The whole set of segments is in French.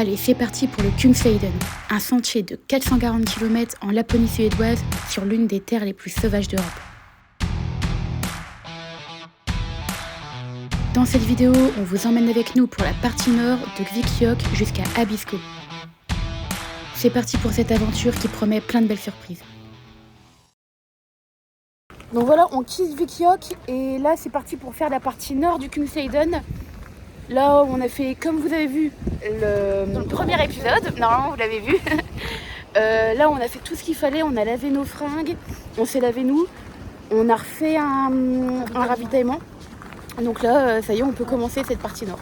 Allez, c'est parti pour le Kungsleden, un sentier de 440 km en Laponie suédoise sur l'une des terres les plus sauvages d'Europe. Dans cette vidéo, on vous emmène avec nous pour la partie nord de Kvikkjokk jusqu'à Abisko. C'est parti pour cette aventure qui promet plein de belles surprises. Donc voilà, on quitte Kvikkjokk et là c'est parti pour faire la partie nord du Kungsleden. Là on a fait, comme vous avez vu dans le premier épisode, normalement vous l'avez vu. Là on a fait tout ce qu'il fallait, on a lavé nos fringues, on s'est lavé nous, on a refait un ravitaillement. Donc là ça y est, on peut commencer cette partie nord.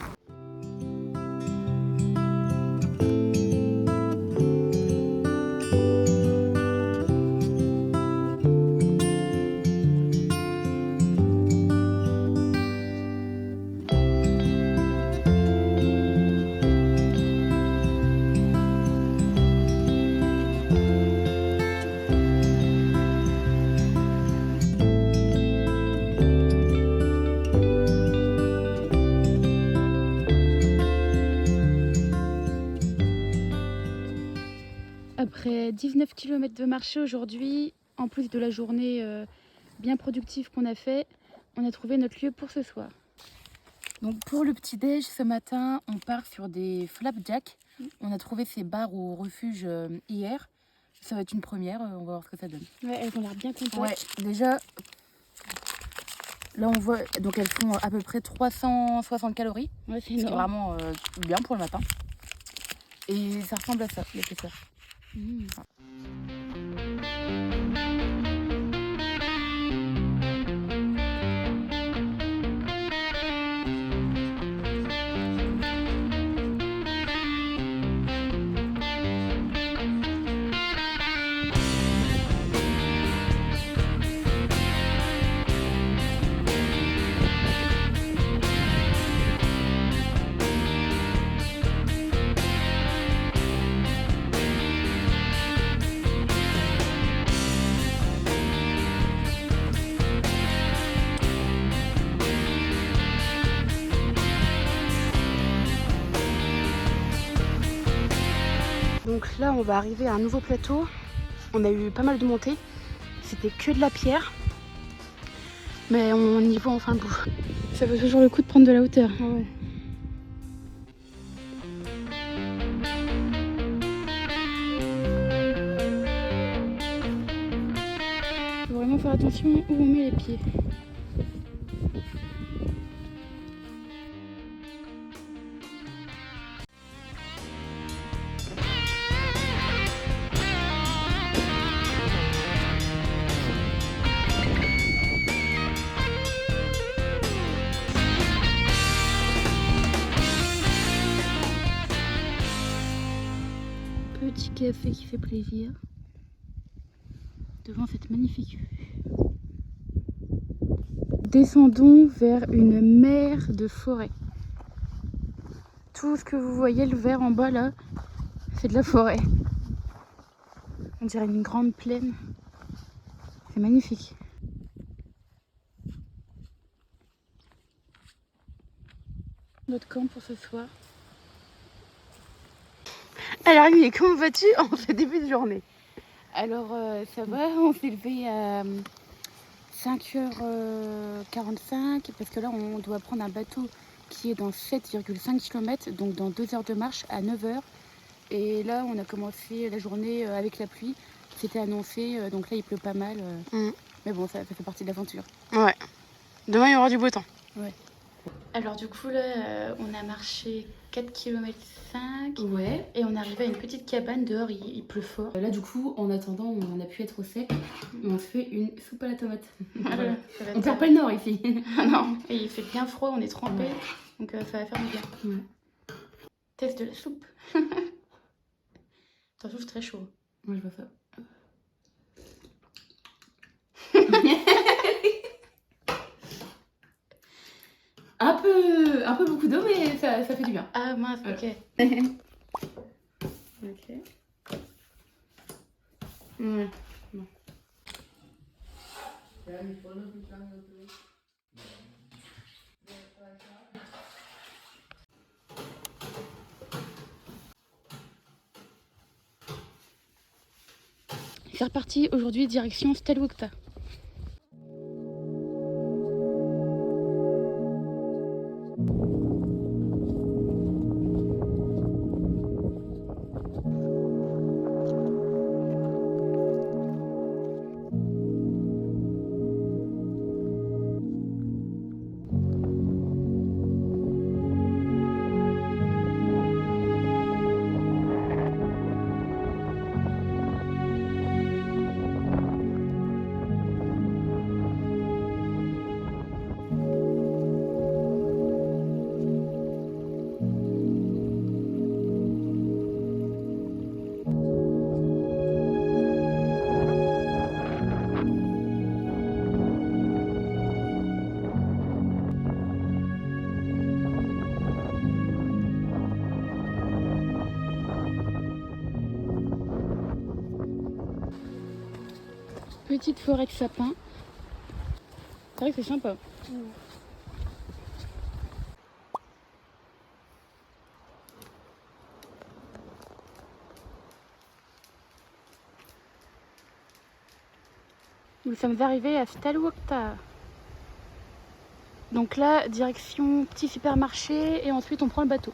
Après 19 km de marché aujourd'hui, en plus de la journée bien productive qu'on a fait, on a trouvé notre lieu pour ce soir. Donc pour le petit-déj, ce matin, on part sur des flapjacks. On a trouvé ces bars au refuge hier. Ça va être une première, on va voir ce que ça donne. Ouais, elles ont l'air bien compactes. Ouais, déjà, là on voit, donc elles font à peu près 360 calories. Ouais, c'est vraiment bien pour le matin. Et ça ressemble à ça, l'épaisseur. Donc là on va arriver à un nouveau plateau. On a eu pas mal de montées. C'était que de la pierre. Mais on y voit enfin le bout. Ça vaut toujours le coup de prendre de la hauteur. Ouais. Faut vraiment faire attention où on met les pieds. Petit café qui fait plaisir devant cette magnifique vue. Descendons vers une mer de forêt. Tout ce que vous voyez, le vert en bas là, c'est de la forêt. On dirait une grande plaine. C'est magnifique. Notre camp pour ce soir. Alors Amy, comment vas-tu en ce début de journée? Alors ça va, on s'est levé à 5h45 parce que là on doit prendre un bateau qui est dans 7,5 km, donc dans 2 heures de marche à 9h. Et là on a commencé la journée avec la pluie, c'était annoncé, donc là il pleut pas mal. Mais bon, ça fait partie de l'aventure. Ouais, demain il y aura du beau temps. Ouais. Alors du coup là on a marché 4 km 5 et on est arrivé à une petite cabane, dehors il pleut fort. Là du coup en attendant on a pu être au sec, on se fait une soupe à la tomate. Voilà. On perd pas le nord ici. Non, et il fait bien froid, on est trempé, donc ça va faire du bien. Test de la soupe. T'en trouves très chaud. Moi je vois ça. Un peu beaucoup d'eau, mais ça fait du bien. Ah mince, ok. Ok. Ouais. Bon. c'est reparti aujourd'hui direction Stelwokta. Petite forêt de sapins. C'est vrai que c'est sympa. Nous sommes arrivés à Stelwokta. Donc là, direction petit supermarché et ensuite on prend le bateau.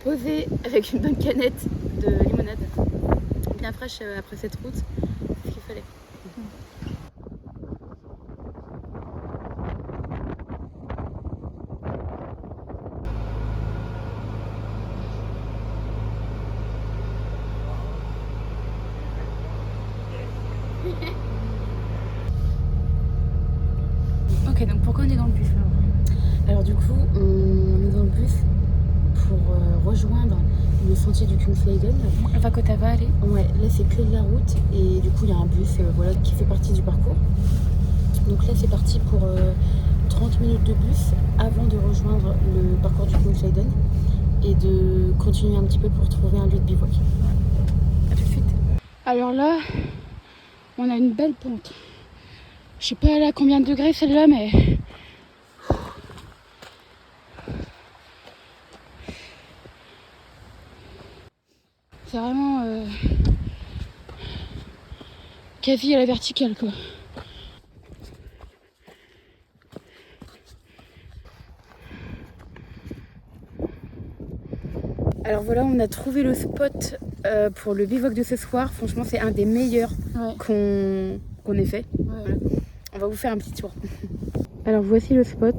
Posé avec une bonne canette de limonade, bien fraîche après cette route, c'est ce qu'il fallait. Ok, donc pourquoi on est dans le bus là? Alors du coup, on est dans le bus pour rejoindre le sentier du Kungsleden. Vakotava, allez. Ouais, là c'est clé de la route et du coup il y a un bus voilà, qui fait partie du parcours. Donc là c'est parti pour 30 minutes de bus avant de rejoindre le parcours du Kungsleden et de continuer un petit peu pour trouver un lieu de bivouac. A tout de suite. Alors là, on a une belle pente. Je sais pas à combien de degrés celle-là, mais... c'est vraiment quasi à la verticale, quoi. Alors voilà, on a trouvé le spot pour le bivouac de ce soir. Franchement, c'est un des meilleurs qu'on ait fait. Ouais. Voilà. On va vous faire un petit tour. Alors voici le spot.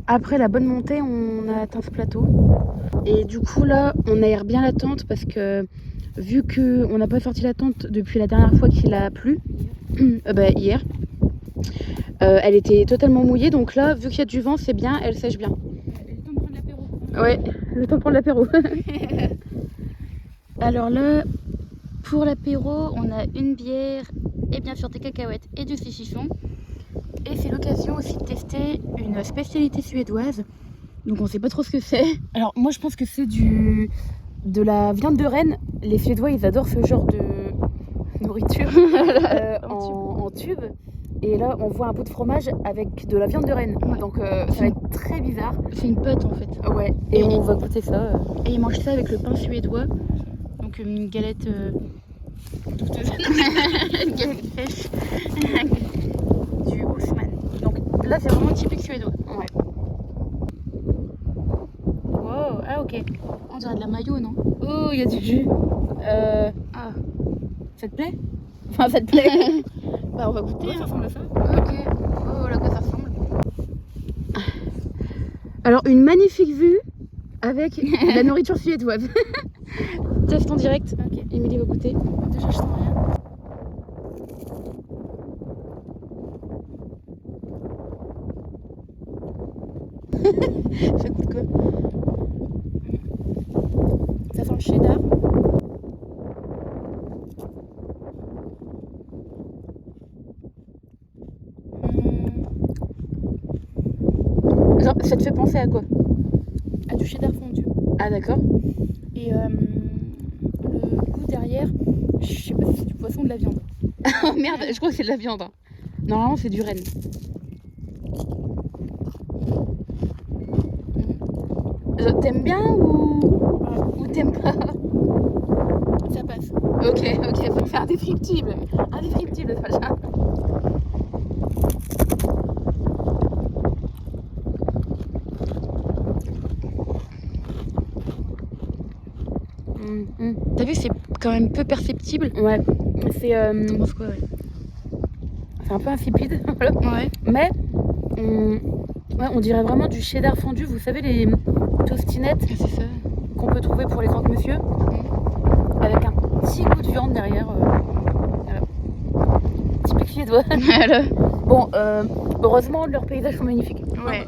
Après la bonne montée, on a atteint ce plateau. Et du coup là, on aère bien la tente parce que vu qu'on n'a pas sorti la tente depuis la dernière fois qu'il a plu, hier, elle était totalement mouillée. Donc là, vu qu'il y a du vent, c'est bien, elle sèche bien. Le temps de prendre l'apéro. Ouais, le temps de prendre l'apéro. Alors là, pour l'apéro, on a une bière et bien sûr des cacahuètes et du saucisson. Et c'est l'occasion aussi de tester une spécialité suédoise. Donc on sait pas trop ce que c'est. Alors moi je pense que c'est de la viande de renne. Les Suédois ils adorent ce genre de nourriture en tube. Et là on voit un bout de fromage avec de la viande de renne. Ouais. Donc ça va être très bizarre. C'est une pâte en fait. Ouais. Et on va goûter ça. Et ils mangent ça avec le pain suédois. Donc une galette douteuse. Une galette fraîche. Du Haussmann. Donc là c'est vraiment typique suédois. Ouais. Wow, ah ok. On dirait de la mayo, non? Oh, il y a du jus. Ah. Ça te plaît? Enfin, ça te plaît? Bah, on va goûter. Ouais, ça ressemble à ça. Ok. Oh, voilà à quoi ça ressemble. Alors, une magnifique vue avec de la nourriture suédoise. Test en direct. Ok. Émilie va goûter. Déjà, je sens rien. Ça goûte quoi? Ça sent le cheddar. Genre, ça te fait penser à quoi? À du cheddar fondu. Ah d'accord. Et le goût derrière, je sais pas si c'est du poisson ou de la viande. Oh merde, je crois que c'est de la viande. Normalement c'est du renne. T'aimes bien ou t'aimes pas? Ça passe. Ok, c'est indescriptible. Indescriptible, Sacha. T'as vu, c'est quand même peu perceptible. Ouais, c'est T'en penses quoi, ouais? c'est un peu insipide, voilà. Ouais. Mais ouais, on dirait vraiment du cheddar fondu. Vous savez, les tostinettes C'est ça. qu'on peut trouver pour les croque-monsieur, avec un petit goût de viande derrière. Voilà. Typique suédois. Voilà. Bon, heureusement, leurs paysages sont magnifiques. Ouais.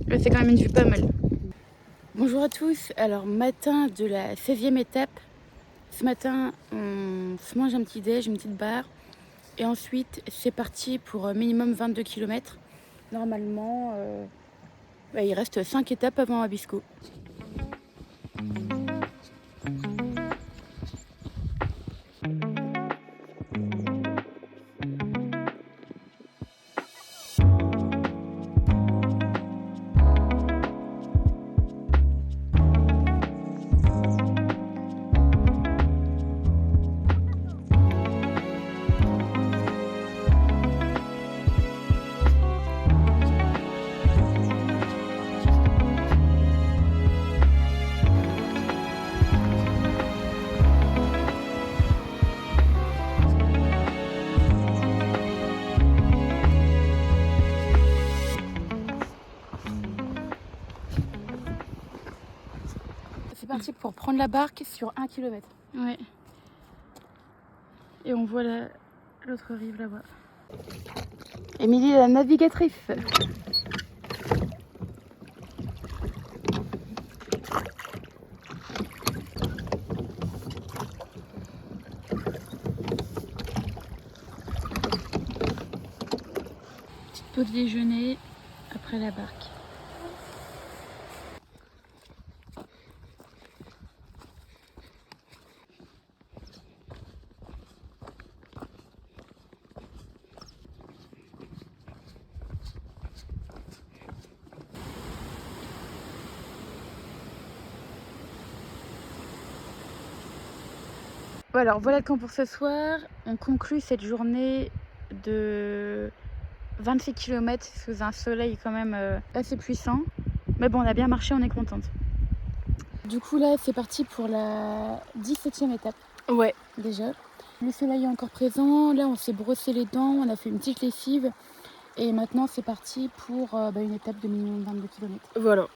Là, c'est quand même une vue pas mal. Bonjour à tous. Alors, matin de la 16e étape. Ce matin, on se mange un petit déj, une petite barre. Et ensuite, c'est parti pour minimum 22 km. Normalement, il reste 5 étapes avant Abisko. C'est parti pour prendre la barque sur 1 km. Ouais. Et on voit l'autre rive là-bas. Émilie, la navigatrice. Petite pause déjeuner après la barque. Alors voilà le camp pour ce soir. On conclut cette journée de 26 km sous un soleil quand même assez puissant. Mais bon, on a bien marché, on est contente. Du coup là, c'est parti pour la 17e étape. Ouais. Déjà. Le soleil est encore présent. Là, on s'est brossé les dents, on a fait une petite lessive. Et maintenant, c'est parti pour une étape de minimum 22 km. Voilà.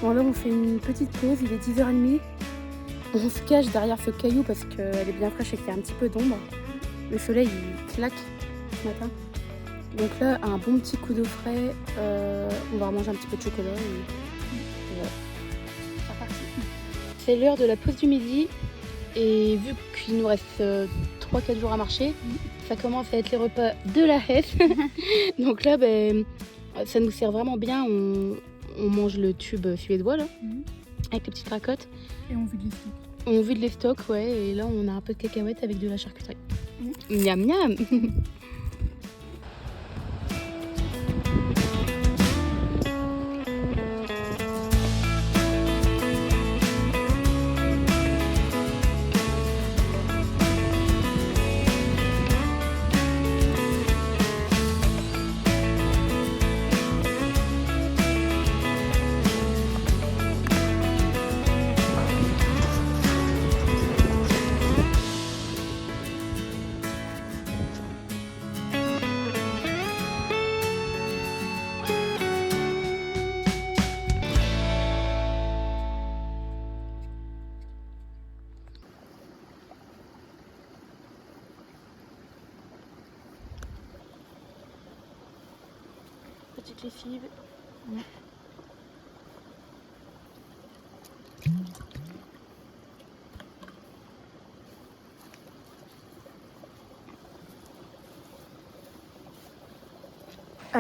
Bon, là, on fait une petite pause, il est 10h30. On se cache derrière ce caillou parce qu'elle est bien fraîche et qu'il y a un petit peu d'ombre. Le soleil, il claque ce matin. Donc là, un bon petit coup d'eau frais. On va manger un petit peu de chocolat. Et voilà. C'est reparti. C'est l'heure de la pause du midi. Et vu qu'il nous reste 3-4 jours à marcher, ça commence à être les repas de la Hesse. Donc là, ça nous sert vraiment bien. On mange le tube suédois là, avec les petites cracottes. Et on vide les stocks. On vide les stocks, ouais, et là on a un peu de cacahuètes avec de la charcuterie. Miam miam. Petite lessive.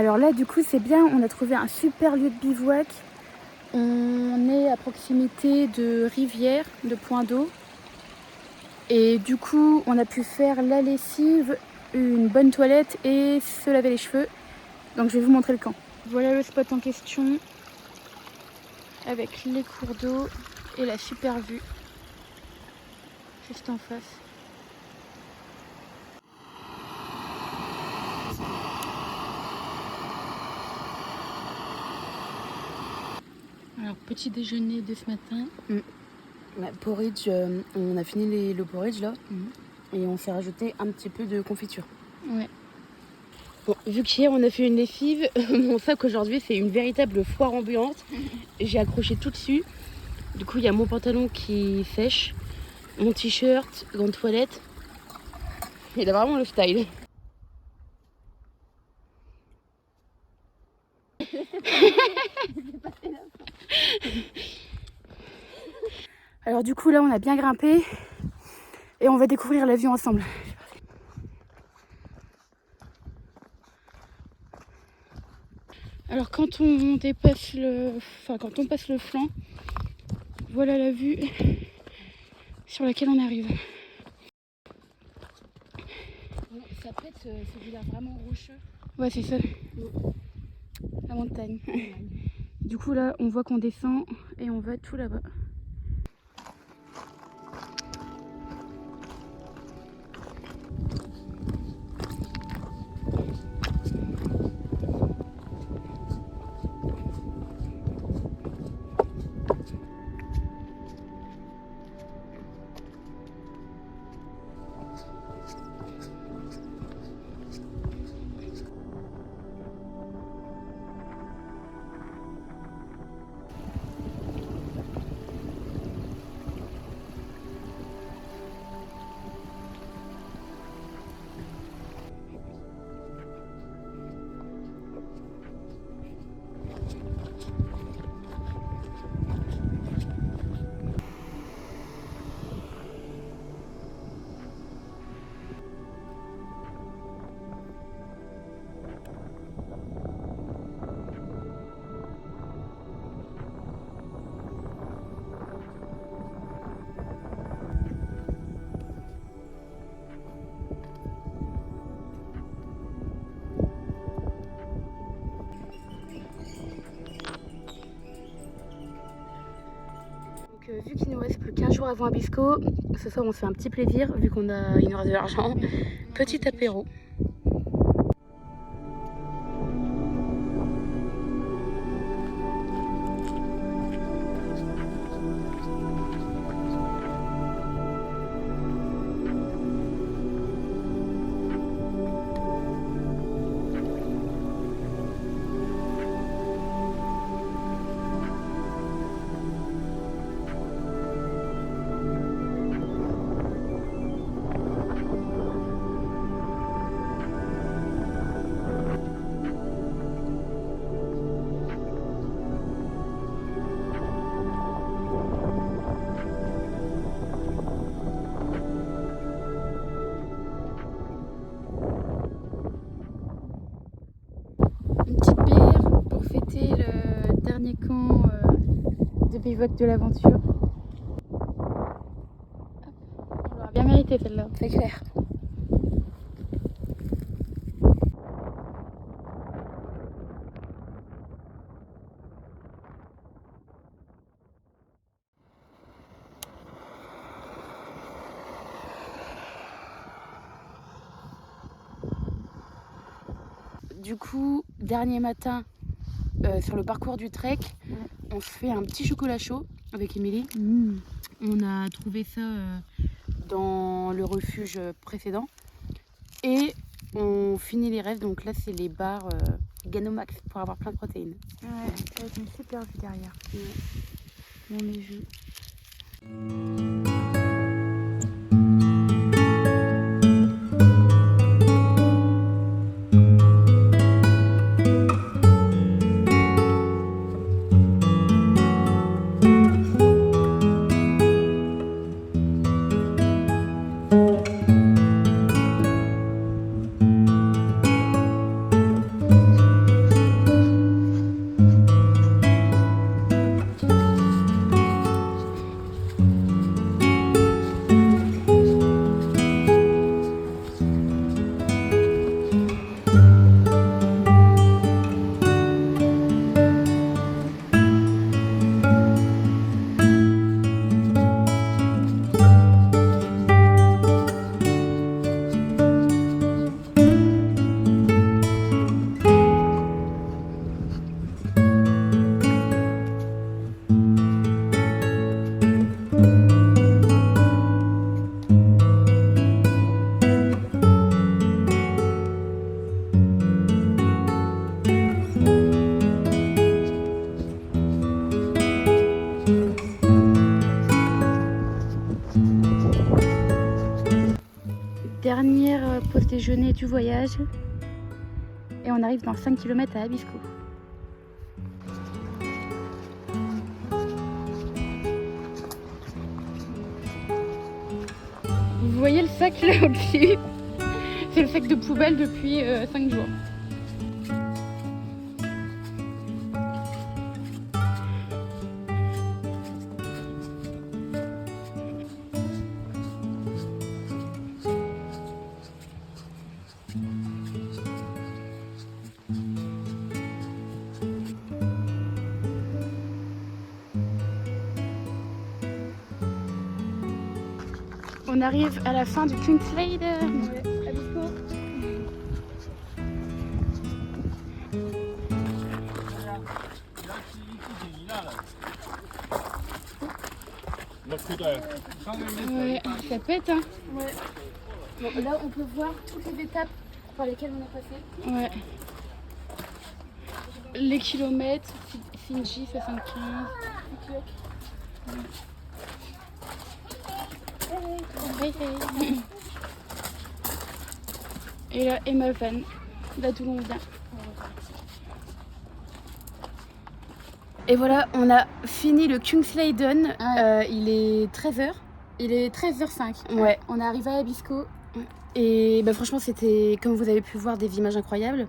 Alors là, du coup, c'est bien. On a trouvé un super lieu de bivouac. On est à proximité de rivières, de points d'eau. Et du coup, on a pu faire la lessive, une bonne toilette et se laver les cheveux. Donc je vais vous montrer le camp. Voilà le spot en question, avec les cours d'eau et la super vue, juste en face. Alors, petit déjeuner de ce matin. Porridge, on a fini le porridge là, et on s'est rajouté un petit peu de confiture. Ouais. Bon, vu qu'hier on a fait une lessive, mon sac aujourd'hui c'est une véritable foire ambulante. J'ai accroché tout dessus. Du coup il y a mon pantalon qui sèche, mon t-shirt, gants de toilette. Il a vraiment le style. Alors du coup là on a bien grimpé et on va découvrir la vue ensemble. Alors quand on passe le flanc, voilà la vue sur laquelle on arrive. Ça pète, c'est du vraiment rocheux. Ouais, c'est ça. La montagne. Du coup là on voit qu'on descend et on va tout là-bas. Vu qu'il nous reste plus qu'un jour avant Abisko, ce soir on se fait un petit plaisir vu il nous reste de l'argent. Petit apéro. Une petite bière pour fêter le dernier camp de bivouac de l'aventure. On l'aura bien mérité celle-là. C'est clair. Du coup, dernier matin sur le parcours du trek, on se fait un petit chocolat chaud avec Émilie. On a trouvé ça dans le refuge précédent. Et on finit les restes, donc là c'est les barres Ganomax pour avoir plein de protéines. Ouais, ça va être une super vue derrière. Ouais. On les joue. dernière pause déjeuner du voyage. Et on arrive dans 5 km à Abisko. Vous voyez le sac là au-dessus? C'est le sac de poubelle depuis 5 jours. On arrive à la fin du Kungsleden. Ouais, Abisko. Ouais, ça pète hein. Ouais. Bon, là on peut voir toutes les étapes par lesquelles on a passé. Ouais. Les kilomètres, Finji 75. Hey, hey. Et là, Emma Van, là d'où l'on vient. Et voilà, on a fini le Kungsleden. Ouais. Il est 13h. Il est 13h05. Ouais. On est arrivé à Abisko. Et bah, franchement, c'était, comme vous avez pu voir, des images incroyables.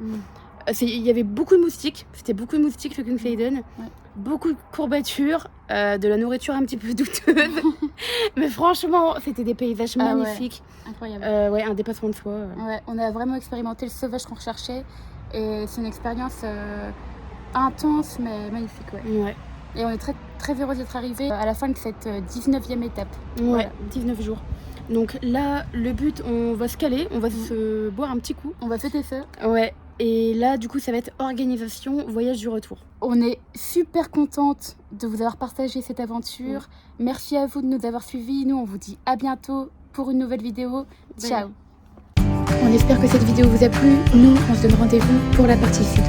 Il y avait beaucoup de moustiques. C'était beaucoup de moustiques le Kungsleden. Ouais. Beaucoup de courbatures, de la nourriture un petit peu douteuse. Mais franchement, c'était des paysages magnifiques. Ouais. Incroyable. Ouais, un dépassement de soi. Ouais, on a vraiment expérimenté le sauvage qu'on recherchait. Et c'est une expérience intense mais magnifique. Ouais. Ouais. Et on est très, très heureux d'être arrivés à la fin de cette 19e étape. Ouais, voilà. 19 jours. Donc là, le but, on va se caler, on va se boire un petit coup. On va fêter ça. Ouais. Et là, du coup, ça va être organisation, voyage du retour. On est super contente de vous avoir partagé cette aventure. Merci à vous de nous avoir suivis. Nous, on vous dit à bientôt pour une nouvelle vidéo. Ciao. On espère que cette vidéo vous a plu. Nous, on se donne rendez-vous pour la partie sud.